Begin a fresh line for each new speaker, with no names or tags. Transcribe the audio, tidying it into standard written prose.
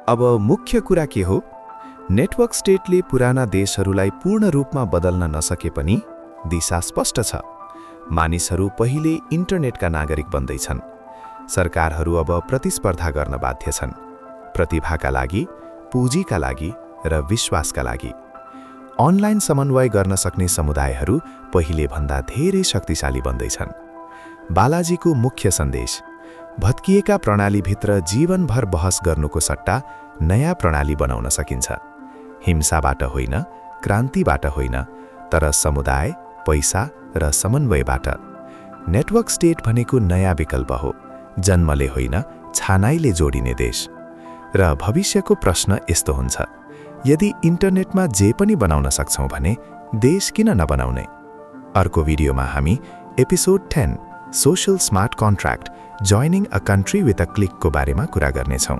अब मुख्य कुरा के हो? नेटवर्क स्टेटले पुराना देशहरूलाई पूर्ण रूपमा बदल्न नसके पनि दिशा स्पष्ट छ। मानिसहरू पहिले इन्टरनेटका नागरिक बन्दैछन्। सरकारहरू अब प्रतिस्पर्धा गर्न बाध्य छन्, प्रतिभाका लागि, पुँजीका लागि र विश्वासका लागि। अनलाइन समन्वय गर्न सक्ने समुदायहरू पहिले भन्दा धेरै शक्तिशाली बन्दैछन्। बालाजीको मुख्य सन्देश: भत्किएका प्रणालीभित्र जीवनभर बहस गर्नुको सट्टा नयाँ प्रणाली बनाउन सकिन्छ। हिंसाबाट होइन, क्रान्तिबाट होइन, तर समुदाय, पैसा र समन्वयबाट। नेटवर्क स्टेट भनेको नयाँ विकल्प हो, जन्मले होइन, छानाइले जोडिने देश। र भविष्यको प्रश्न यस्तो हुन्छ: यदि इन्टरनेटमा जे पनि बनाउन सक्छौँ भने देश किन नबनाउने? अर्को भिडियोमा हामी episode 10 social smart contract, joining a country with a क्लिकको बारेमा कुरा गर्नेछौँ।